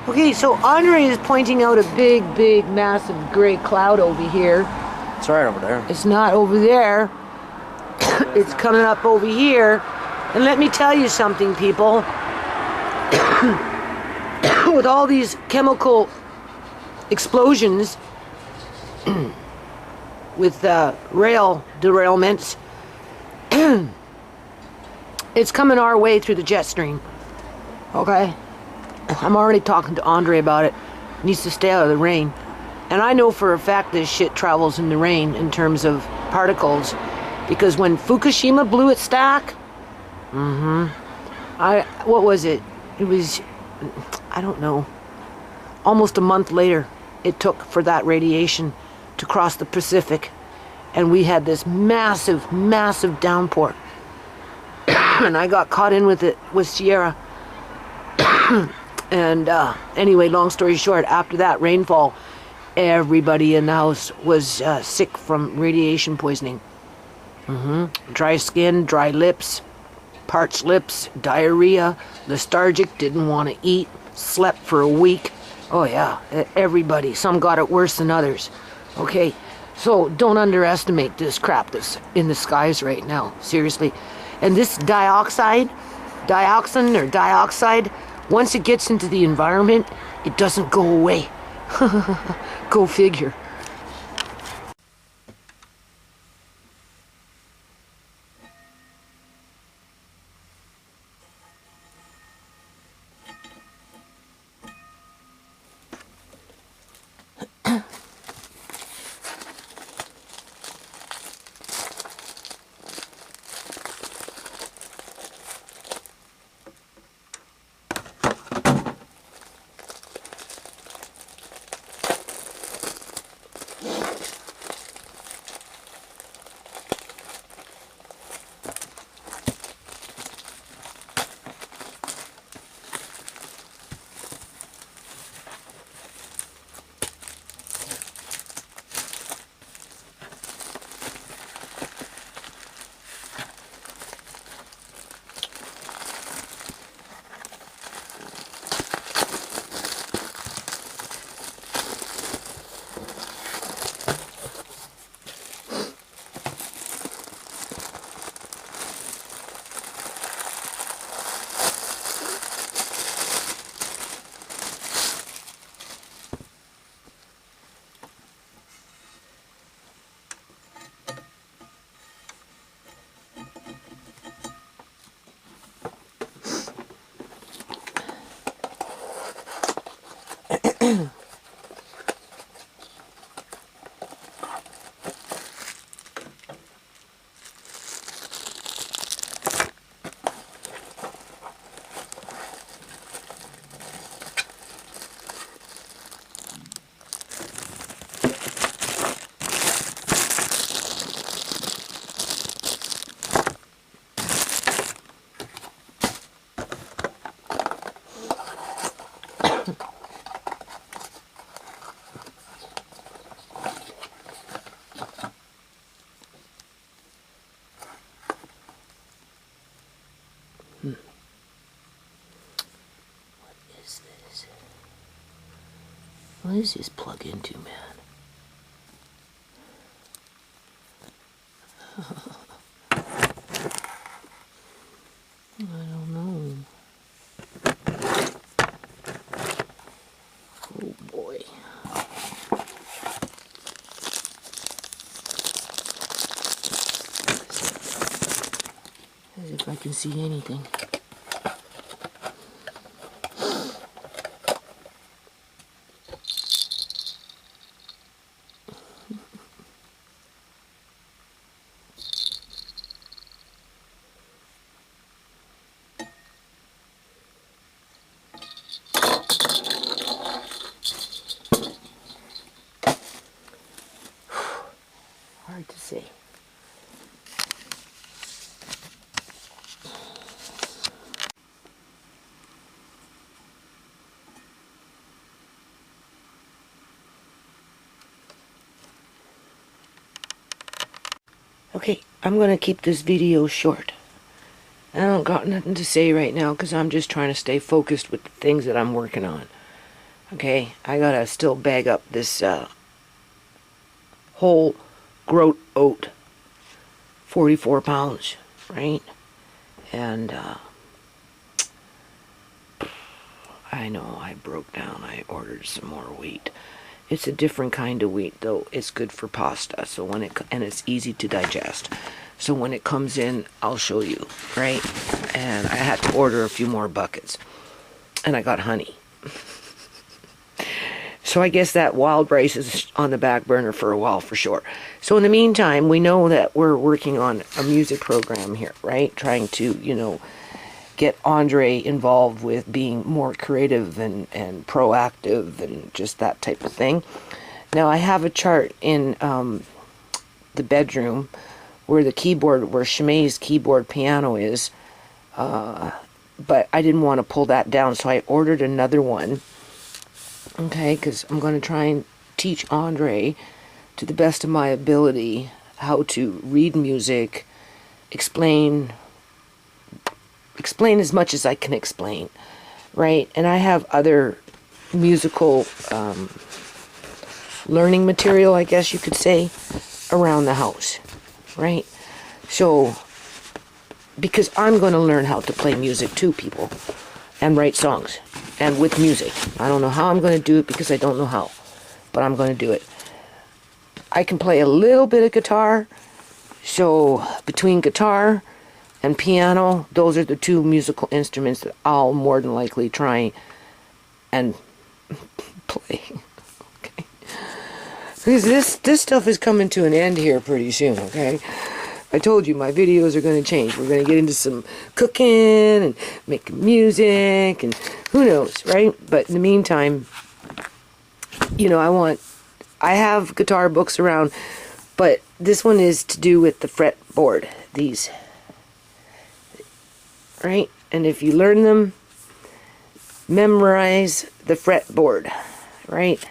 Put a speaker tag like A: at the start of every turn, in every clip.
A: Okay, so Andre is pointing out a big, massive gray cloud over here.
B: It's right over there.
A: It's not over there. It's coming up over here. And let me tell you something, people. With all these chemical explosions, with rail derailments, it's coming our way through the jet stream. Okay? I'm already talking to Andre about it. Needs to stay out of the rain. And I know for a fact this shit travels in the rain in terms of particles. Because when Fukushima blew its stack, what was it? It was, I don't know, almost a month later it took for that radiation to cross the Pacific. And we had this massive downpour. And I got caught in with it with Sierra. And anyway, long story short, after that rainfall, everybody in the house was sick from radiation poisoning. Dry skin, dry lips, parched lips, diarrhea, lethargic, didn't want to eat, slept for a week. Oh yeah, everybody. Some got it worse than others. Okay, so don't underestimate this crap that's in the skies right now. Seriously. And this dioxide, once it gets into the environment, it doesn't go away. Go figure. What does this plug into, man? I don't know. Oh boy. As if I can see anything. Hard to say. Okay, I'm going to keep this video short. I don't got nothing to say right now because I'm just trying to stay focused with the things that I'm working on. Okay, I gotta still bag up this whole groat oat, 44 pounds, right? And I know I broke down. I ordered some more wheat. It's a different kind of wheat, though. It's good for pasta. So when and it's easy to digest. So when it comes in, I'll show you, right? And I had to order a few more buckets, and I got honey. So I guess that wild rice is on the back burner for a while, for sure. So in the meantime, we know that we're working on a music program here, right? Trying to, you know, get Andre involved with being more creative and proactive and just that type of thing. Now I have a chart in the bedroom where the keyboard, where Shimei's keyboard piano is, but I didn't want to pull that down, so I ordered another one. Okay, because I'm going to try and teach Andre, to the best of my ability, how to read music, explain as much as I can explain, right? And I have other musical learning material, I guess you could say, around the house, right? So, because I'm going to learn how to play music too, people, and write songs, and with music. I don't know how I'm going to do it because I don't know how, but I'm going to do it. I can play a little bit of guitar, so between guitar and piano, those are the two musical instruments that I'll more than likely try and play. Okay, because this stuff is coming to an end here pretty soon. Okay, I told you my videos are going to change. We're going to get into some cooking and making music and who knows, right? But in the meantime, you know, I have guitar books around, but this one is to do with the fretboard, these, right? And if you learn them, memorize the fretboard, right?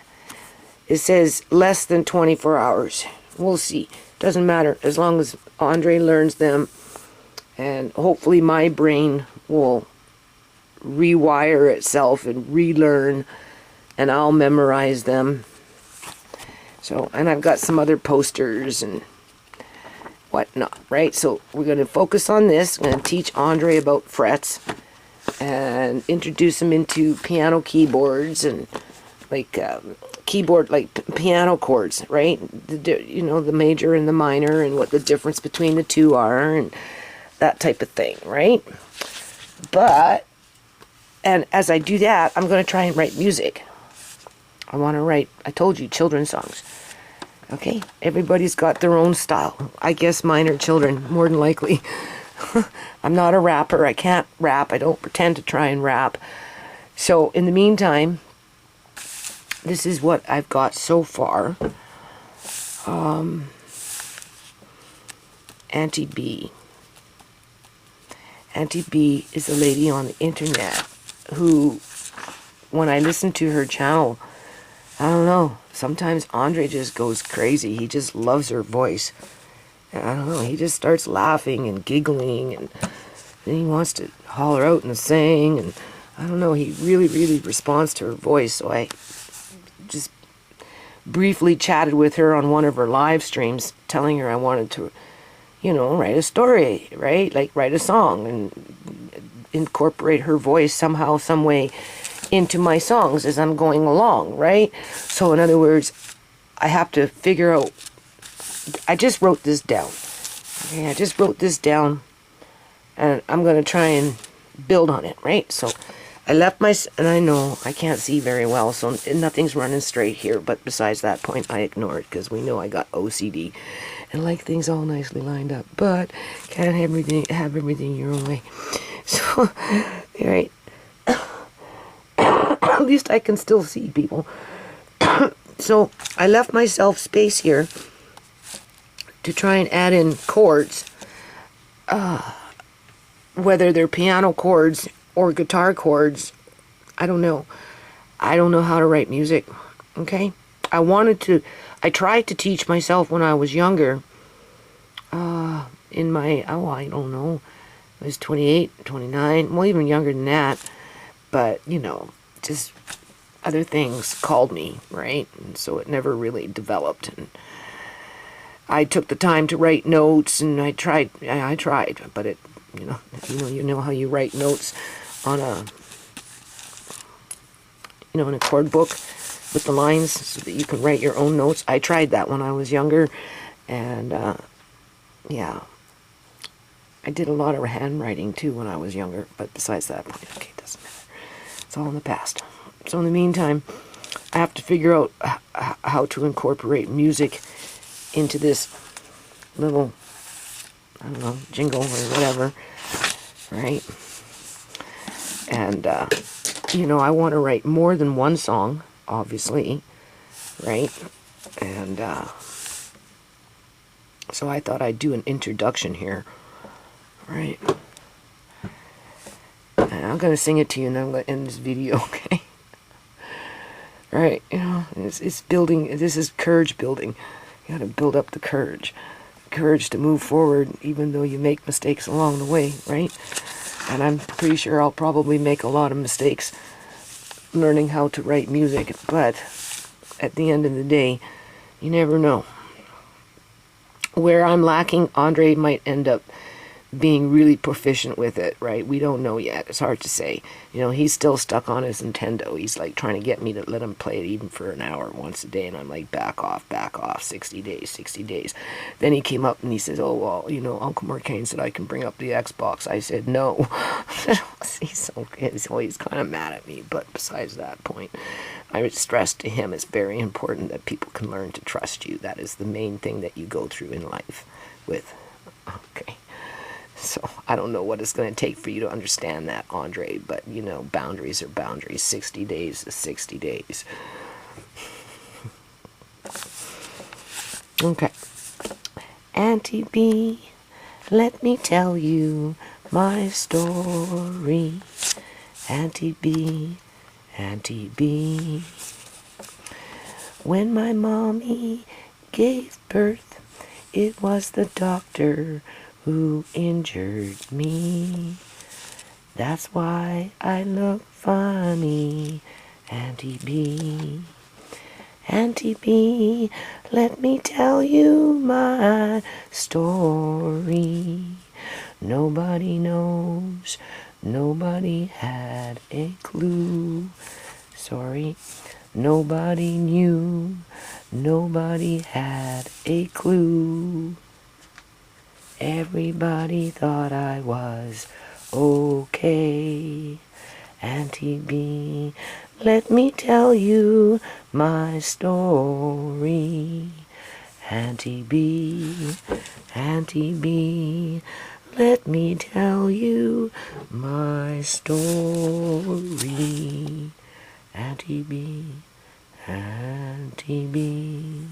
A: It says less than 24 hours. We'll see. Doesn't matter, as long as Andre learns them, and hopefully my brain will rewire itself and relearn, and I'll memorize them. So, and I've got some other posters and whatnot, right? So we're going to focus on this. I'm going to teach Andre about frets and introduce him into piano keyboards and like keyboard, like piano chords, right? You know, the major and the minor and what the difference between the two are and that type of thing, right? But, and as I do that, I'm going to try and write music. I want to write, I told you, children's songs. Okay? Everybody's got their own style. I guess mine are children, more than likely. I'm not a rapper. I can't rap. I don't pretend to try and rap. So, in the meantime, this is what I've got so far. Auntie B. Auntie B is a lady on the internet who, when I listen to her channel, I don't know, sometimes Andre just goes crazy. He just loves her voice. And I don't know, he just starts laughing and giggling, and then he wants to holler out and sing, and I don't know, he really, really responds to her voice. So I just briefly chatted with her on one of her live streams, telling her I wanted to, you know, write a story, right? Like write a song and incorporate her voice somehow, some way into my songs as I'm going along, right? So in other words, I have to figure out, I just wrote this down. Okay, I just wrote this down, and I'm going to try and build on it, right? So I left and I know I can't see very well, so nothing's running straight here, but besides that point, I ignore it, because we know I got OCD and like things all nicely lined up, but can't have everything your own way. So, all right. At least I can still see people. So I left myself space here to try and add in chords, whether they're piano chords or guitar chords. I don't know. I don't know how to write music. Okay? I tried to teach myself when I was younger. In my, I don't know, I was 28, 29, well, even younger than that. But, you know, just, other things called me, right? And so it never really developed. And I took the time to write notes, and I tried, but it, you know how you write notes on a, in a chord book with the lines so that you can write your own notes. I tried that when I was younger, and yeah, I did a lot of handwriting too when I was younger, but besides that point, okay, it doesn't matter. It's all in the past. So in the meantime, I have to figure out how to incorporate music into this little, I don't know, jingle or whatever, right? And, I want to write more than one song, obviously, right? And so I thought I'd do an introduction here, right? And I'm going to sing it to you, and then I'm going to end this video, okay? Right, it's building, this is courage building. You got to build up the courage to move forward, even though you make mistakes along the way, right? And I'm pretty sure I'll probably make a lot of mistakes learning how to write music, but at the end of the day, you never know. Where I'm lacking, Andre might end up being really proficient with it, right? We don't know yet. It's hard to say. He's still stuck on his Nintendo. He's like trying to get me to let him play it even for an hour once a day, and I'm like, back off, 60 days. Then he came up and he says, oh, well, Uncle Mercane said I can bring up the Xbox. I said, no. He's always kind of mad at me, but besides that point, I would stress to him it's very important that people can learn to trust you. That is the main thing that you go through in life with. Okay. So I don't know what it's going to take for you to understand that, Andre, but boundaries are boundaries. 60 days is 60 days. Okay. Auntie B, let me tell you my story. Auntie B, Auntie B. When my mommy gave birth, it was the doctor who injured me. That's why I look funny, Auntie B. Auntie B, let me tell you my story. Nobody knows, nobody had a clue. Sorry, nobody knew, nobody had a clue. Everybody thought I was okay. Auntie B, let me tell you my story. Auntie B, Auntie B, let me tell you my story. Auntie B, Auntie B.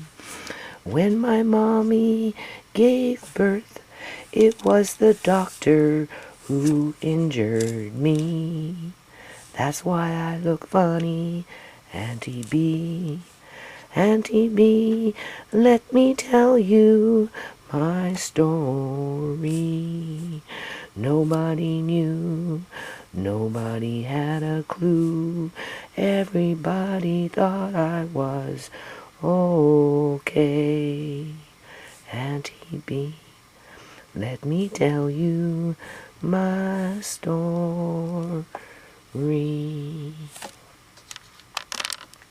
A: When my mommy gave birth, it was the doctor who injured me. That's why I look funny, Auntie B. Auntie B, let me tell you my story. Nobody knew, nobody had a clue. Everybody thought I was okay. Auntie B, let me tell you my story.